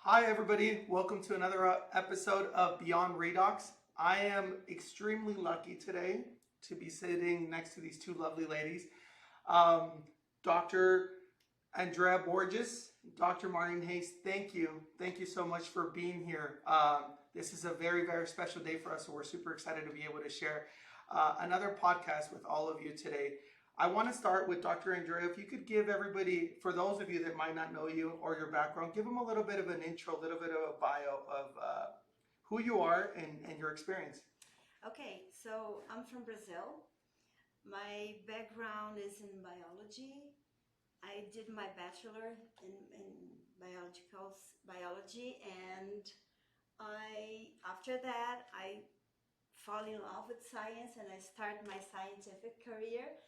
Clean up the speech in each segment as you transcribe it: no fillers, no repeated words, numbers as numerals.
Hi everybody, welcome to another episode of Beyond REDOX. I am extremely lucky today to be sitting next to these two lovely ladies. Dr. Andrea Borges, Dr. Maureen Hayes, thank you. Thank you so much for being here. This is a very, very special day for us, so we're super excited to be able to share another podcast with all of you today. I want to start with Dr. Andrea. If you could give everybody, for those of you that might not know you or your background, give them a little bit of an intro, a little bit of a bio of who you are and your experience. Okay, so I'm from Brazil. My background is in biology. I did my bachelor in biology, and after that I fall in love with science and I start my scientific career.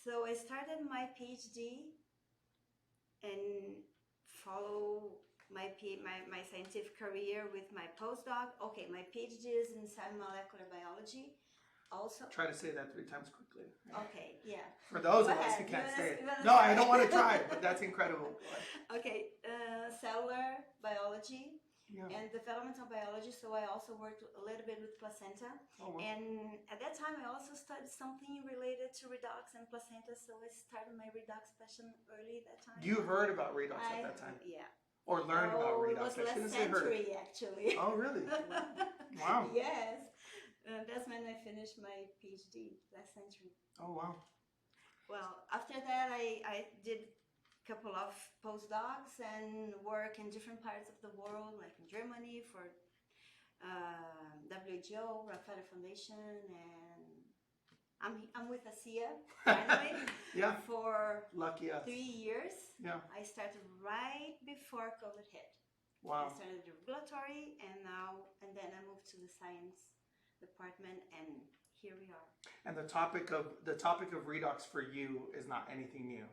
So I started my PhD and follow my scientific career with my postdoc. Okay, my PhD is in cell molecular biology. Also, try to say that 3 times quickly. Okay, yeah. For those of us who can't say it. No, I don't want to try, but that's incredible. Okay, cellular biology. Yeah. And developmental biology, so I also worked a little bit with placenta. Oh, wow. And at that time I also studied something related to redox and placenta, so I started my redox passion early that time. You heard about redox at that time? Yeah. Or learned about redox? It was last century, actually. Oh, really? Wow. Yes. That's when I finished my PhD, last century. Oh, wow. Well, after that I did couple of postdocs and work in different parts of the world, like in Germany for WHO, Rockefeller Foundation, and I'm with ASEA finally. Yeah. For lucky us. 3 years. Yeah. I started right before COVID hit. Wow. I started the regulatory, and then I moved to the science department, and here we are. And the topic of redox for you is not anything new.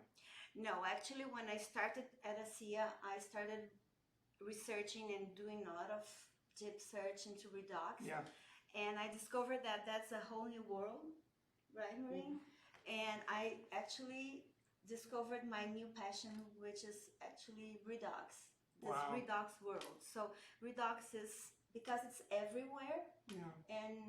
No, actually, when I started at ASEA, I started researching and doing a lot of deep search into redox. Yeah. And I discovered that that's a whole new world, right, Maureen? And I actually discovered my new passion, which is actually redox, this redox world. So redox is, because it's everywhere, and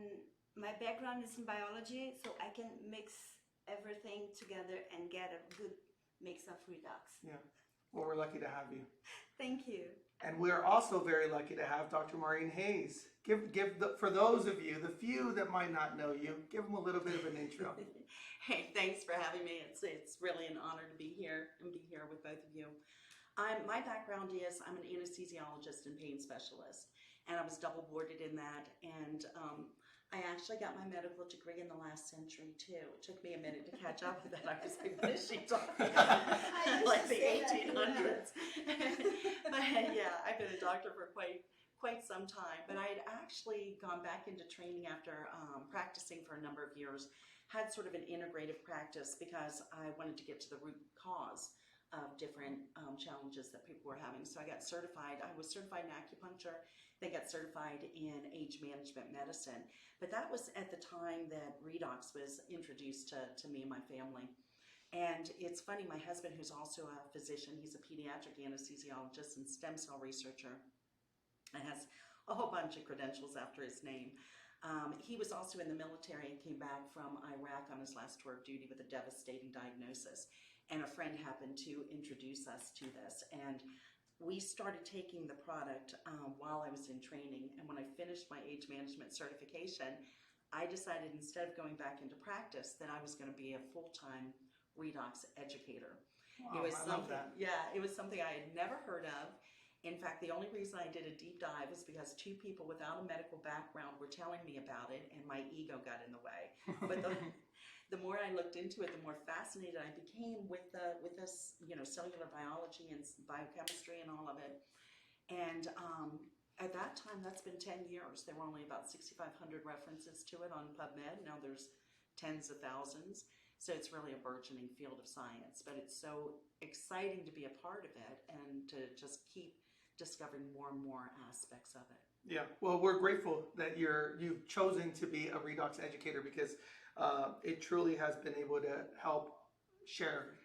my background is in biology, so I can mix everything together and get a good mix of redox. Yeah. Well, we're lucky to have you. Thank you. And we're also very lucky to have Dr. Maureen Hayes. For those of you, the few that might not know you, give them a little bit of an intro. Hey, thanks for having me. It's really an honor to be here with both of you. My background is I'm an anesthesiologist and pain specialist, and I was double boarded in that, and I actually got my medical degree in the last century too. It took me a minute to catch up with that. I was like, what is she talking about? Like the 1800s. But yeah, I've been a doctor for quite some time. But I had actually gone back into training after practicing for a number of years, had sort of an integrative practice because I wanted to get to the root cause of different challenges that people were having. So I got certified. I was certified in acupuncture, then got certified in age management medicine. But that was at the time that redox was introduced to me and my family. And it's funny, my husband, who's also a physician, he's a pediatric anesthesiologist and stem cell researcher and has a whole bunch of credentials after his name. He was also in the military and came back from Iraq on his last tour of duty with a devastating diagnosis. And a friend happened to introduce us to this. And we started taking the product while I was in training. And when I finished my age management certification, I decided instead of going back into practice that I was going to be a full-time redox educator. Wow, I love that. Yeah, it was something I had never heard of. In fact, the only reason I did a deep dive was because 2 people without a medical background were telling me about it, and my ego got in the way. But the more I looked into it, the more fascinated I became with this, cellular biology and biochemistry and all of it. And at that time, that's been 10 years. There were only about 6,500 references to it on PubMed. Now there's tens of thousands. So it's really a burgeoning field of science. But it's so exciting to be a part of it and to just keep discovering more and more aspects of it. Yeah, well, we're grateful that you've chosen to be a redox educator because it truly has been able to help share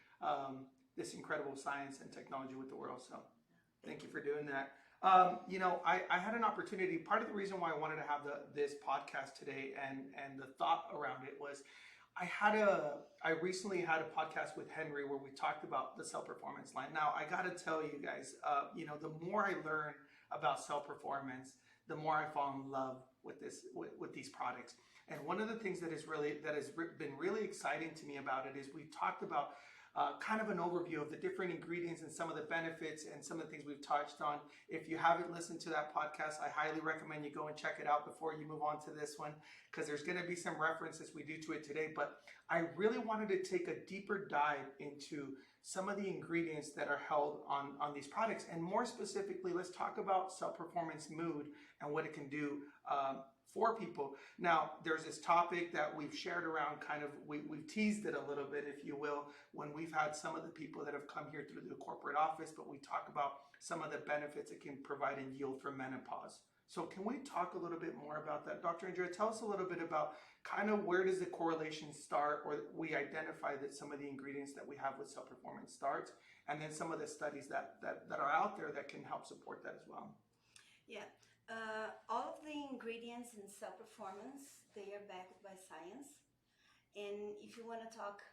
this incredible science and technology with the world. So thank you for doing that. I had an opportunity. Part of the reason why I wanted to have this podcast today and the thought around it was I recently had a podcast with Henry where we talked about the cell performance line. Now I got to tell you guys, the more I learn about cell performance, the more I fall in love with these products. And one of the things that has been really exciting to me about it is we talked about kind of an overview of the different ingredients and some of the benefits and some of the things we've touched on. If you haven't listened to that podcast, I highly recommend you go and check it out before you move on to this one, because there's going to be some references we do to it today. But I really wanted to take a deeper dive into some of the ingredients that are held on these products. And more specifically, let's talk about cell performance mood and what it can do for people. Now, there's this topic that we've shared around, kind of, we've teased it a little bit, if you will, when we've had some of the people that have come here through the corporate office, but we talk about some of the benefits it can provide and yield from menopause. So can we talk a little bit more about that? Dr. Andrea, tell us a little bit about kind of where does the correlation start, or we identify that some of the ingredients that we have with cell performance starts, and then some of the studies that are out there that can help support that as well. Yeah. All of the ingredients in cell performance, they are backed by science. And if you want to talk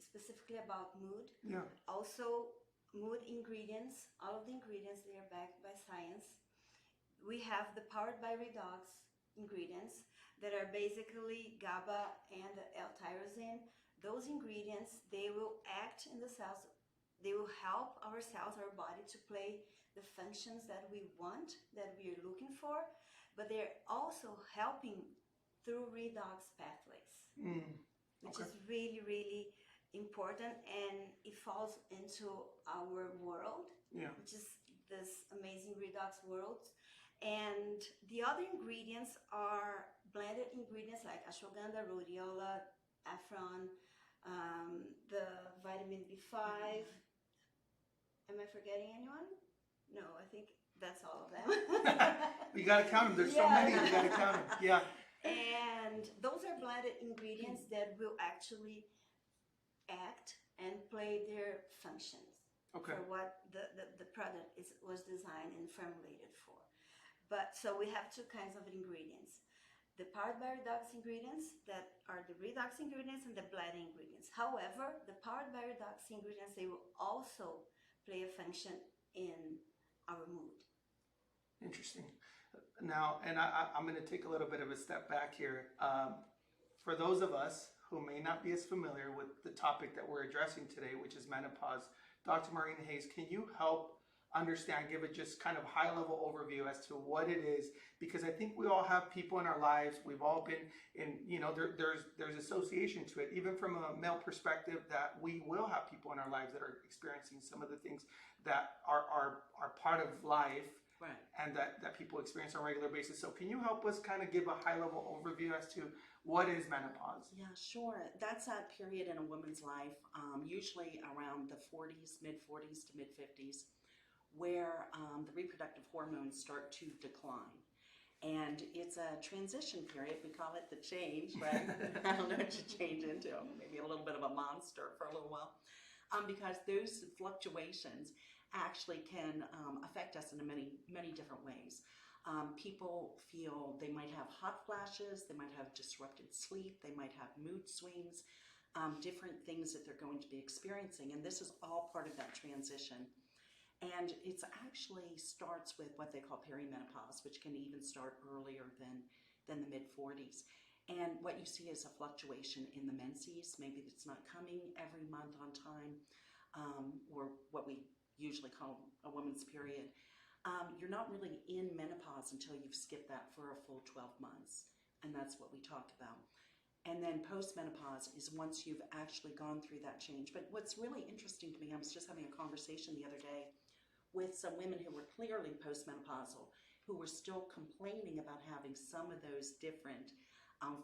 specifically about mood, also mood ingredients, all of the ingredients, they are backed by science. We have the powered by redox ingredients that are basically GABA and L-tyrosine. Those ingredients, they will act in the cells. They will help our cells, our body, to play the functions that we want, that we are looking for, but they're also helping through redox pathways, which is really, really important, and it falls into our world, which is this amazing redox world. And the other ingredients are blended ingredients like ashwagandha, rhodiola, Afron, the vitamin B5. Am I forgetting anyone? No, I think that's all of them. You got to count them. There's so many. You got to count them. Yeah. And those are blended ingredients that will actually act and play their functions for what the product was designed and formulated for. But so we have two kinds of ingredients. The powered by redox ingredients, that are the redox ingredients, and the blended ingredients. However, the powered by redox ingredients, they will also play a function in our mood. Interesting. Now, and I'm going to take a little bit of a step back here. For those of us who may not be as familiar with the topic that we're addressing today, which is menopause, Dr. Maureen Hayes, can you help understand, give it just kind of high-level overview as to what it is? Because I think we all have people in our lives, we've all been in, there's association to it, even from a male perspective, that we will have people in our lives that are experiencing some of the things that are part of life, right, and that people experience on a regular basis. So can you help us kind of give a high-level overview as to what is menopause? Yeah, sure. That's a period in a woman's life, usually around the 40s, mid-40s to mid-50s, where the reproductive hormones start to decline. And it's a transition period. We call it the change, right? I don't know what you change into. Maybe a little bit of a monster for a little while. Because those fluctuations actually can affect us in many, many different ways. People feel they might have hot flashes, they might have disrupted sleep, they might have mood swings, different things that they're going to be experiencing. And this is all part of that transition. And it actually starts with what they call perimenopause, which can even start earlier than the mid-40s. And what you see is a fluctuation in the menses. Maybe it's not coming every month on time, or what we usually call a woman's period. You're not really in menopause until you've skipped that for a full 12 months. And that's what we talk about. And then postmenopause is once you've actually gone through that change. But what's really interesting to me, I was just having a conversation the other day with some women who were clearly postmenopausal, who were still complaining about having some of those different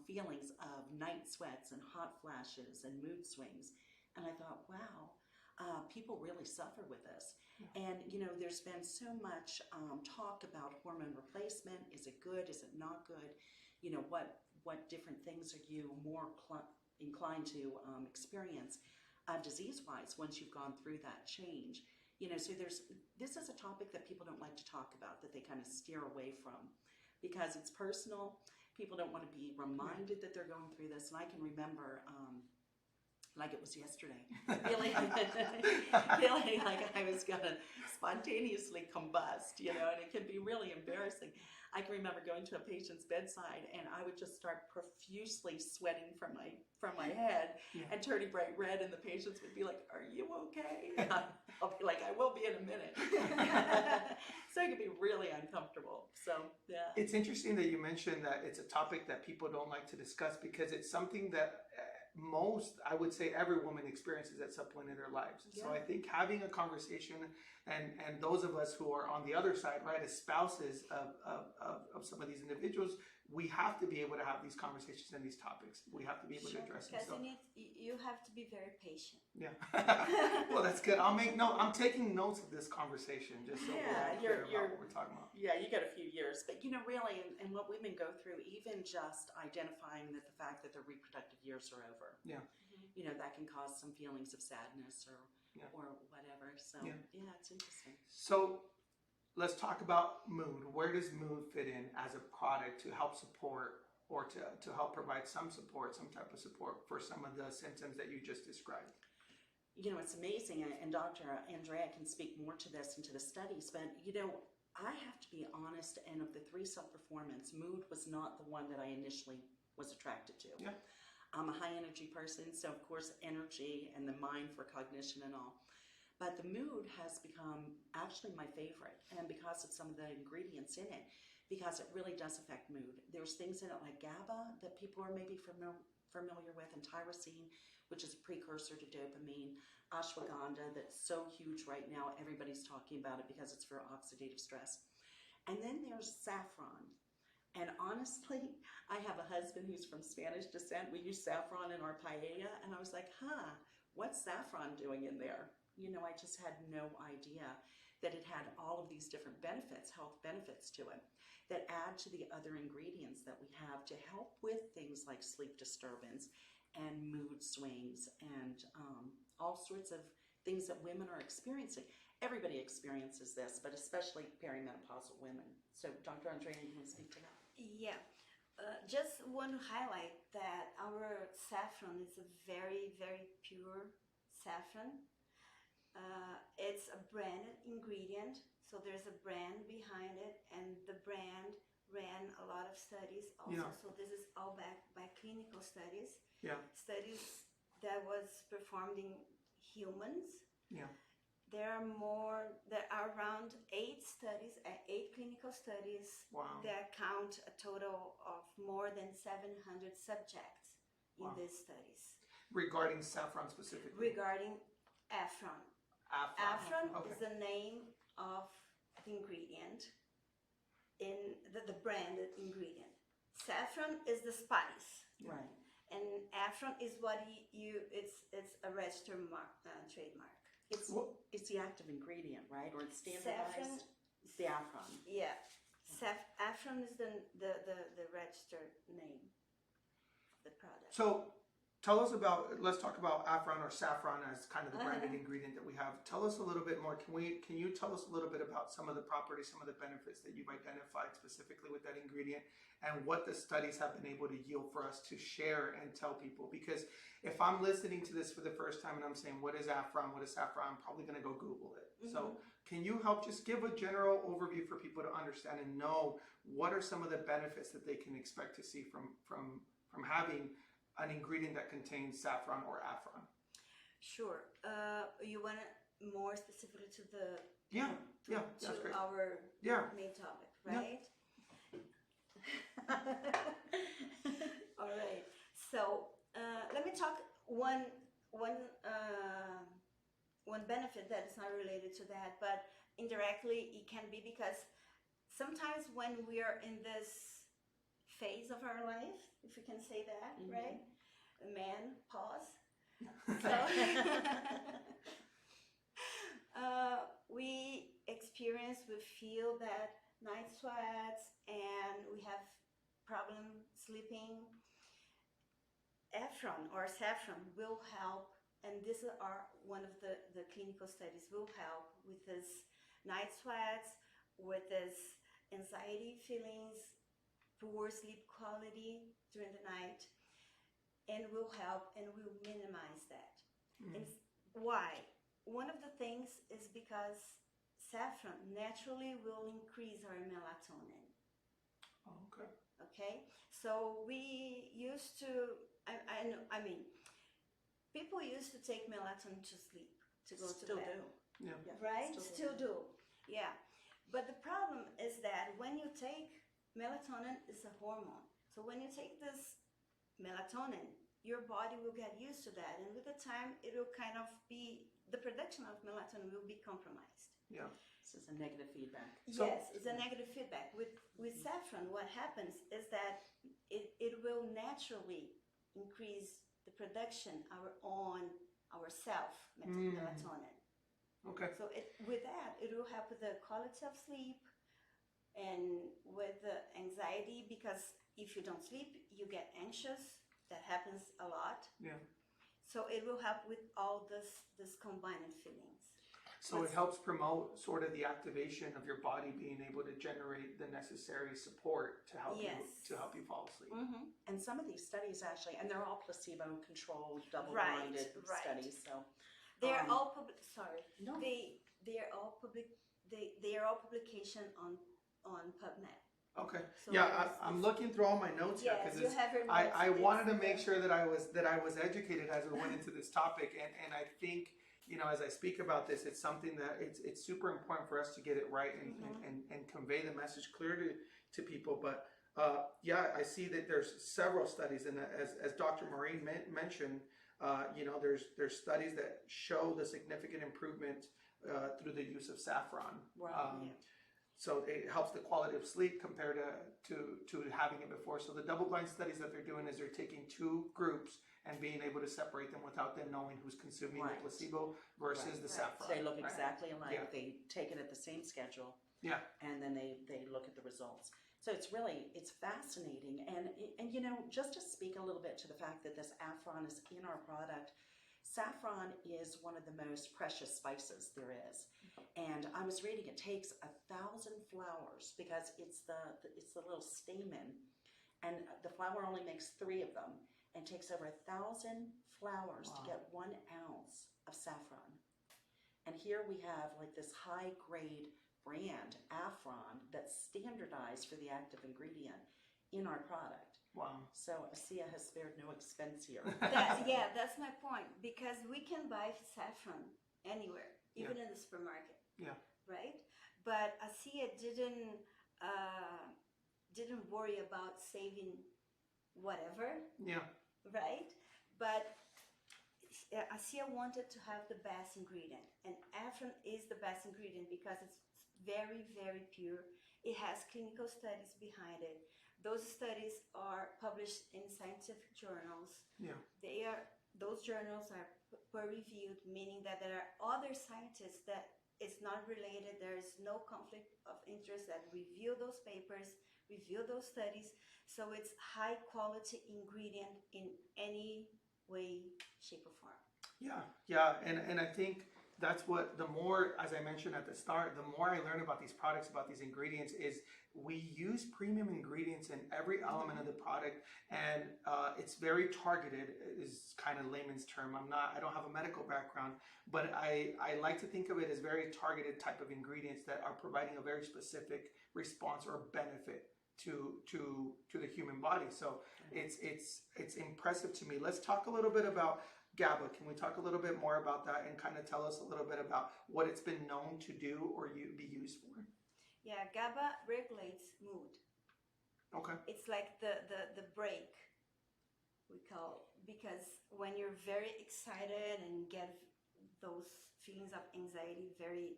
feelings of night sweats and hot flashes and mood swings. And I thought, wow, people really suffer with this. Yeah. And, there's been so much talk about hormone replacement. Is it good? Is it not good? What different things are you more inclined to experience disease-wise once you've gone through that change? So this is a topic that people don't like to talk about, that they kind of steer away from because it's personal. People don't want to be reminded that they're going through this. And I can remember, like it was yesterday, feeling like I was going to spontaneously combust, and it can be really embarrassing. I can remember going to a patient's bedside and I would just start profusely sweating from my head and turning bright red, and the patients would be like, "Are you okay?" And I'll be like, "I will be in a minute." So it can be really uncomfortable. So yeah. It's interesting that you mentioned that it's a topic that people don't like to discuss, because it's something that I would say every woman experiences at some point in their lives. So I think having a conversation, and those of us who are on the other side, right, as spouses of some of these individuals, we have to be able to have these conversations and these topics. We have to be able to address them. Because So, you have to be very patient. yeah. Well, that's good. I'm taking notes of this conversation just so we're clear about what we're talking about. Yeah, you got a few years, but really, and what women go through, even just identifying that the fact that their reproductive years are over. Yeah. That can cause some feelings of sadness or whatever. So it's interesting. So let's talk about mood. Where does mood fit in as a product to help support, or to help provide some support, some type of support for some of the symptoms that you just described? It's amazing, and Dr. Andrea can speak more to this and to the studies, but I have to be honest, and of the 3 self-performance, mood was not the one that I initially was attracted to. Yeah. I'm a high energy person, so of course energy and the mind for cognition and all. But the mood has become actually my favorite, and because of some of the ingredients in it, because it really does affect mood. There's things in it like GABA that people are maybe familiar with, and tyrosine, which is a precursor to dopamine, ashwagandha, that's so huge right now. Everybody's talking about it because it's for oxidative stress. And then there's saffron. And honestly, I have a husband who's from Spanish descent. We use saffron in our paella, and I was like, what's saffron doing in there? I just had no idea that it had all of these different benefits, health benefits to it, that add to the other ingredients that we have to help with things like sleep disturbance and mood swings and all sorts of things that women are experiencing. Everybody experiences this, but especially perimenopausal women. So Dr. Andrea, you want to speak to that? Yeah. Just want to highlight that our saffron is a very, very pure saffron. It's a branded ingredient, so there's a brand behind it, and the brand ran a lot of studies also. Yeah. So this is all backed by clinical studies. Yeah. Studies that was performed in humans. Yeah. There are around 8 studies, 8 clinical studies. Wow. That count a total of more than 700 subjects in these studies. Regarding saffron specifically? Regarding Afron. Afron is the name of the ingredient, in the branded ingredient. Saffron is the spice. Right. And Afron is what it's a registered trademark. It's the active ingredient, right? Or it's standardized. It's the Afron. Yeah. Afron is the registered name of the product. So let's talk about Afron, or saffron, as kind of the branded ingredient that we have. Tell us a little bit more. Can you tell us a little bit about some of the properties, some of the benefits that you've identified specifically with that ingredient, and what the studies have been able to yield for us to share and tell people? Because if I'm listening to this for the first time and I'm saying, what is Afron, what is saffron, I'm probably going to go Google it. Mm-hmm. So can you help just give a general overview for people to understand and know what are some of the benefits that they can expect to see from having an ingredient that contains saffron or Afron? Sure. You want it more specifically to the that's great. Our main topic, right? All right. So let me talk one benefit that is not related to that, but indirectly it can be, because sometimes when we are in this phase of our life, if we can say that, right? Man, pause. So, we feel that night sweats, and we have problem sleeping. Afron or saffron will help and these are one of the clinical studies will help with this night sweats, with this anxiety feelings, poor sleep quality during the night, and will help and will minimize that. And why? One of the things is because saffron naturally will increase our melatonin. Okay. Okay, so we used to, I mean, people used to take melatonin to sleep, to go Still to bed. do. Yeah. Yeah, Right? Still do. Yeah. But the problem is that when you take melatonin, is a hormone. So when you take this melatonin, your body will get used to that. And with the time, it will kind of be, the production of melatonin will be compromised. Yeah. This is a negative feedback. So- Yes, it's a negative feedback. With saffron, what happens is that it will naturally increase the production our self melatonin. Okay. So with that, it will help with the quality of sleep and with the anxiety, because if you don't sleep, you get anxious. That happens a lot. Yeah. So it will help with all this combined feelings. So it helps promote sort of the activation of your body being able to generate the necessary support to help Yes. you fall asleep. Mm-hmm. And some of these studies actually, and they're all placebo-controlled, double-blinded Right. studies. So They are Um, all public. Sorry, no. they are all public. They are all publication on PubMed. Okay. So Yeah, there's- I'm looking through all my notes here Yes, because you have your notes. I wanted to It's make there. sure that I was educated as we went into this topic, and I think, you know, as I speak about this, it's something that it's super important for us to get it right and convey the message clear to people. But yeah, I see that there's several studies, and as Dr. Maureen mentioned, you know, there's studies that show the significant improvement through the use of saffron. Wow. Yeah. So it helps the quality of sleep compared to having it before. So the double-blind studies that they're doing is they're taking two groups and being able to separate them without them knowing who's consuming Right. the placebo versus Right. the Right. saffron. They look right? exactly alike. Yeah. They take it at the same schedule. Yeah. And then they look at the results. So it's fascinating. And you know, just to speak a little bit to the fact that this saffron is in our product, saffron is one of the most precious spices there is. And I was reading it takes 1,000 flowers, because it's the little stamen, and the flower only makes 3 of them, and takes over 1,000 flowers to Wow. get 1 ounce of saffron. And here we have like this high grade brand, Affron, that's standardized for the active ingredient in our product. Wow. So ASEA has spared no expense here. That's my point, because we can buy saffron anywhere, even in the supermarket. Yeah. Right? But ASEA didn't worry about saving whatever, Yeah. right? But ASEA wanted to have the best ingredient, and Affron is the best ingredient because it's very, very pure. It has clinical studies behind it. Those studies are published in scientific journals. Yeah. Those journals are peer-reviewed, meaning that there are other scientists that it's not related. There is no conflict of interest that review those papers, review those studies. So it's high quality ingredient in any way, shape, or form. Yeah, and I think that's what, the more, as I mentioned at the start, the more I learn about these products, about these ingredients, is we use premium ingredients in every element of the product, and it's very targeted, is kind of layman's term. I don't have a medical background, but I like to think of it as very targeted type of ingredients that are providing a very specific response or benefit to the human body. So it's impressive to me. Let's talk a little bit about GABA. Can we talk a little bit more about that and kind of tell us a little bit about what it's been known to do or be used for? Yeah, GABA regulates mood. Okay. It's like the break, we call, because when you're very excited and get those feelings of anxiety very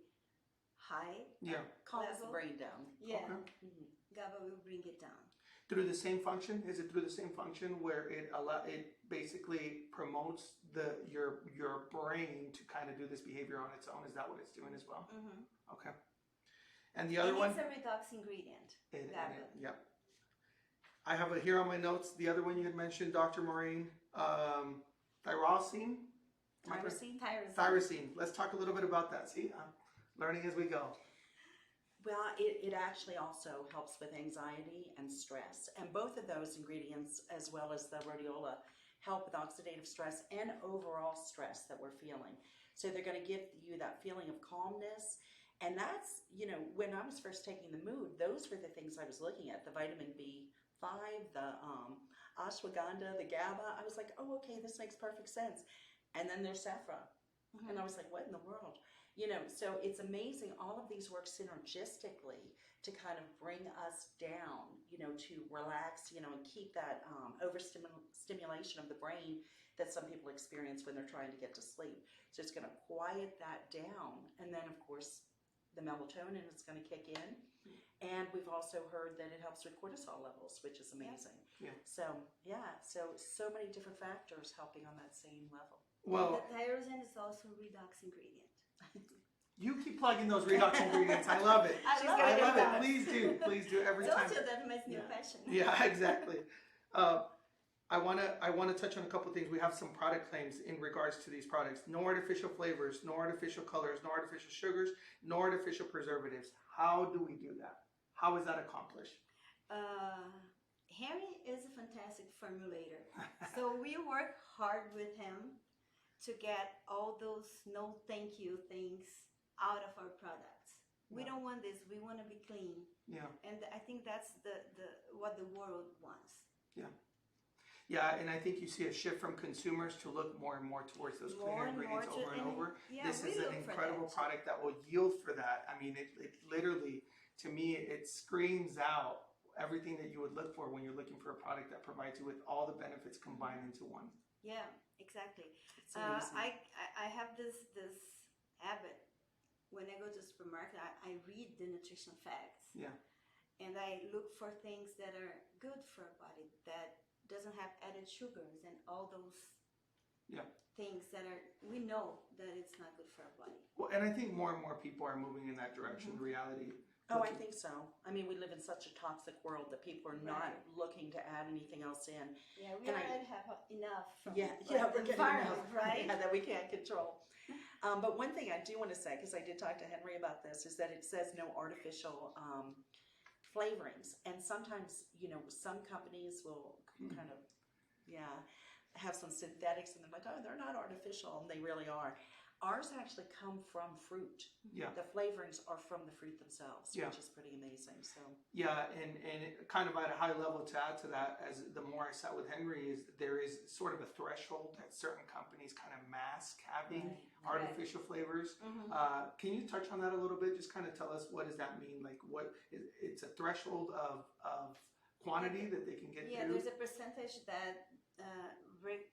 high, Yeah. Calms the level. brain down. Yeah, Okay. GABA will bring it down. Through the same function? Is it through the same function where it basically promotes your brain to kind of do this behavior on its own? Is that what it's doing as well? Mm-hmm. Okay. And the other one? It's a redox ingredient. GABA. Yeah. I have it here on my notes. The other one you had mentioned, Dr. Maureen, tyrosine. Tyrosine? Tyrosine. Let's talk a little bit about that. See, I'm learning as we go. Well, it actually also helps with anxiety and stress. And both of those ingredients, as well as the rhodiola, help with oxidative stress and overall stress that we're feeling. So they're going to give you that feeling of calmness. And that's, when I was first taking the mood, those were the things I was looking at. The vitamin B5, the ashwagandha, the GABA. I was like, oh, okay, this makes perfect sense. And then there's saffron. Mm-hmm. And I was like, what in the world? So it's amazing. All of these work synergistically to kind of bring us down, to relax, and keep that overstimulation of the brain that some people experience when they're trying to get to sleep. So it's going to quiet that down. And then, of course, the melatonin is going to kick in. And we've also heard that it helps with cortisol levels, which is amazing. Yeah. So many different factors helping on that same level. Well, the tyrosine is also a redox ingredient. You keep plugging those redox ingredients. I love it. I love it. Please do every time. Told you that my new passion. Yeah, exactly. I want to touch on a couple of things. We have some product claims in regards to these products. No artificial flavors, no artificial colors, no artificial sugars, no artificial preservatives. How do we do that? How is that accomplished? Henry is a fantastic formulator. So we work hard with him to get all those no thank you things out of our products. We don't want this. We want to be clean. Yeah. And I think that's the what the world wants. Yeah. Yeah, and I think you see a shift from consumers to look more and more towards those cleaner ingredients over and over. Yeah, this is an incredible product that will yield for that. I mean, it literally, to me, it screams out everything that you would look for when you're looking for a product that provides you with all the benefits combined into one. Yeah, exactly. I have this habit. When I go to the supermarket, I read the nutrition facts. Yeah. And I look for things that are good for our body, that doesn't have added sugars and all those things that we know that it's not good for our body. Well, and I think more and more people are moving in that direction, reality. Oh, I think so. I mean, we live in such a toxic world that people are not looking to add anything else in. Yeah, we already have enough from we're getting enough, right? That we can't control. But one thing I do want to say, because I did talk to Henry about this, is that it says no artificial flavorings. And sometimes, some companies will kind of, have some synthetics and they're like, oh, they're not artificial, and they really are. Ours actually come from fruit. Yeah. The flavorings are from the fruit themselves, which is pretty amazing. So. Yeah, and kind of at a high level to add to that, as the more I sat with Henry, is there is sort of a threshold that certain companies kind of mask having artificial flavors. Mm-hmm. Can you touch on that a little bit? Just kind of tell us, what does that mean? Like, it's a threshold of quantity that they can get through? Yeah, there's a percentage that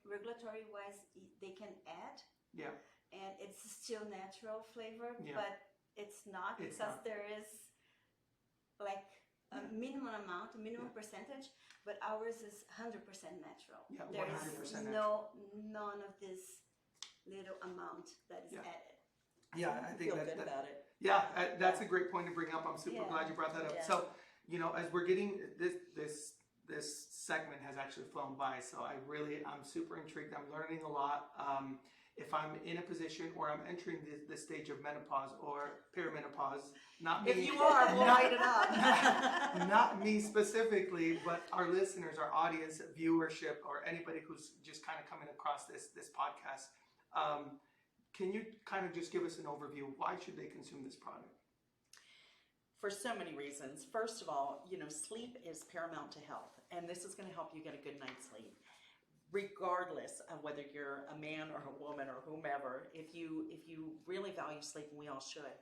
regulatory-wise they can add. Yeah. And it's still natural flavor, but it's not because there is like a minimum amount, a minimum percentage, but ours is 100% natural. Yeah, 100% natural. None of this little amount that is added. Yeah, I think good about it. Yeah, that's a great point to bring up. I'm super glad you brought that up. Yeah. So, as we're getting this segment has actually flown by, so I'm super intrigued. I'm learning a lot. If I'm in a position or I'm entering the stage of menopause or perimenopause, not me. If you are, we'll write it up. Not me specifically, but our listeners, our audience, viewership, or anybody who's just kind of coming across this podcast. Can you kind of just give us an overview? Why should they consume this product? For so many reasons. First of all, sleep is paramount to health, and this is going to help you get a good night's sleep. Regardless of whether you're a man or a woman or whomever, if you really value sleep, and we all should.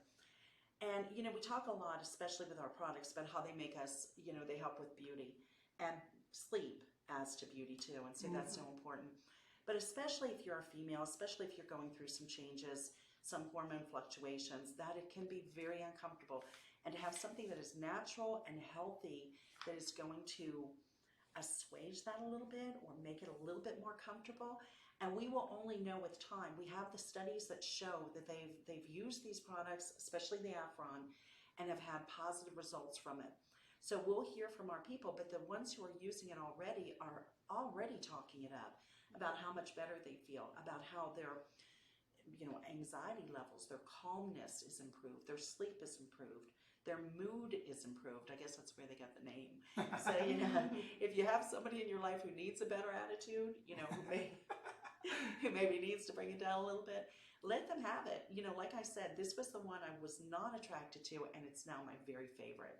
And, we talk a lot, especially with our products, about how they make us, they help with beauty. And sleep adds to beauty too, and so that's so important. But especially if you're a female, especially if you're going through some changes, some hormone fluctuations, that it can be very uncomfortable. And to have something that is natural and healthy that is going to assuage that a little bit or make it a little bit more comfortable, and we will only know with time. We have the studies that show that they've used these products, especially the Afron, and have had positive results from it. So we'll hear from our people, but the ones who are using it already are already talking it up about how much better they feel, about how their anxiety levels, their calmness is improved, their sleep is improved, their mood is improved. I guess that's where they got the name. So, if you have somebody in your life who needs a better attitude, who maybe needs to bring it down a little bit, let them have it. Like I said, this was the one I was not attracted to, and it's now my very favorite.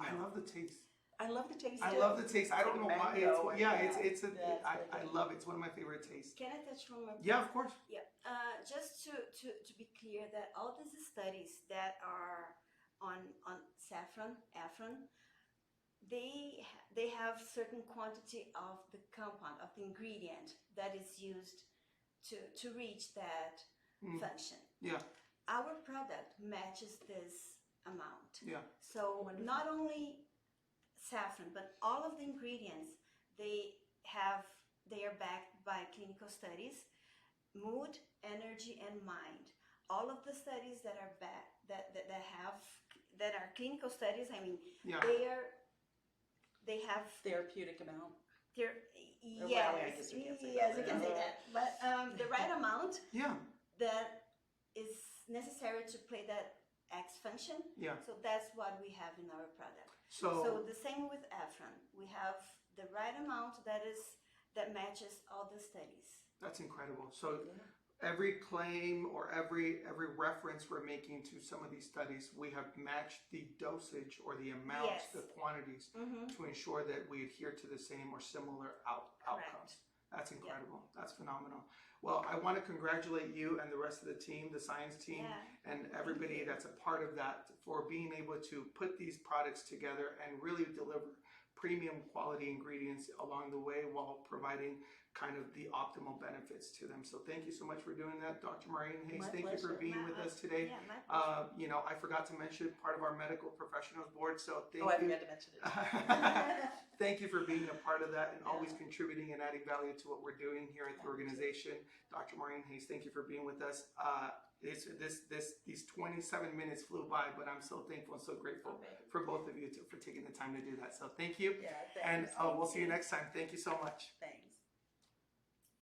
I love the taste. I love the taste. I love the taste. I don't know why. I love it. It's one of my favorite tastes. Can I touch one more? Yeah, of course. Yeah. Just to be clear that all these studies that are on saffron, they have certain quantity of the compound, of the ingredient that is used to reach that function. Yeah. Our product matches this amount. Yeah. So not only saffron, but all of the ingredients, they are backed by clinical studies, mood, energy, and mind. All of the studies that are that are clinical studies, Yeah. they have therapeutic amount. Yes, I guess we can't say yes, that. we can say that. But the right amount Yeah. that is necessary to play that X function. Yeah. So that's what we have in our product. So the same with Afron. We have the right amount that matches all the studies. that's incredible. So every claim or every reference we're making to some of these studies, we have matched the dosage or the amounts, Yes. the quantities, to ensure that we adhere to the same or similar outcomes. That's incredible. Yeah. That's phenomenal. Well, I want to congratulate you and the rest of the team, the science team, and everybody that's a part of that for being able to put these products together and really deliver premium quality ingredients along the way while providing kind of the optimal benefits to them. So thank you so much for doing that, Dr. Maureen Hayes. Thank you for being with us today. Yeah, my pleasure. I forgot to mention part of our medical professionals board, so thank you. I forgot to mention it. Thank you for being a part of that and always contributing and adding value to what we're doing here at the organization. Dr. Maureen Hayes, thank you for being with us. These 27 minutes flew by, but I'm so thankful and so grateful for both of you for taking the time to do that. So thank you. Yeah, and thanks. we'll see you next time. Thank you so much. Thanks.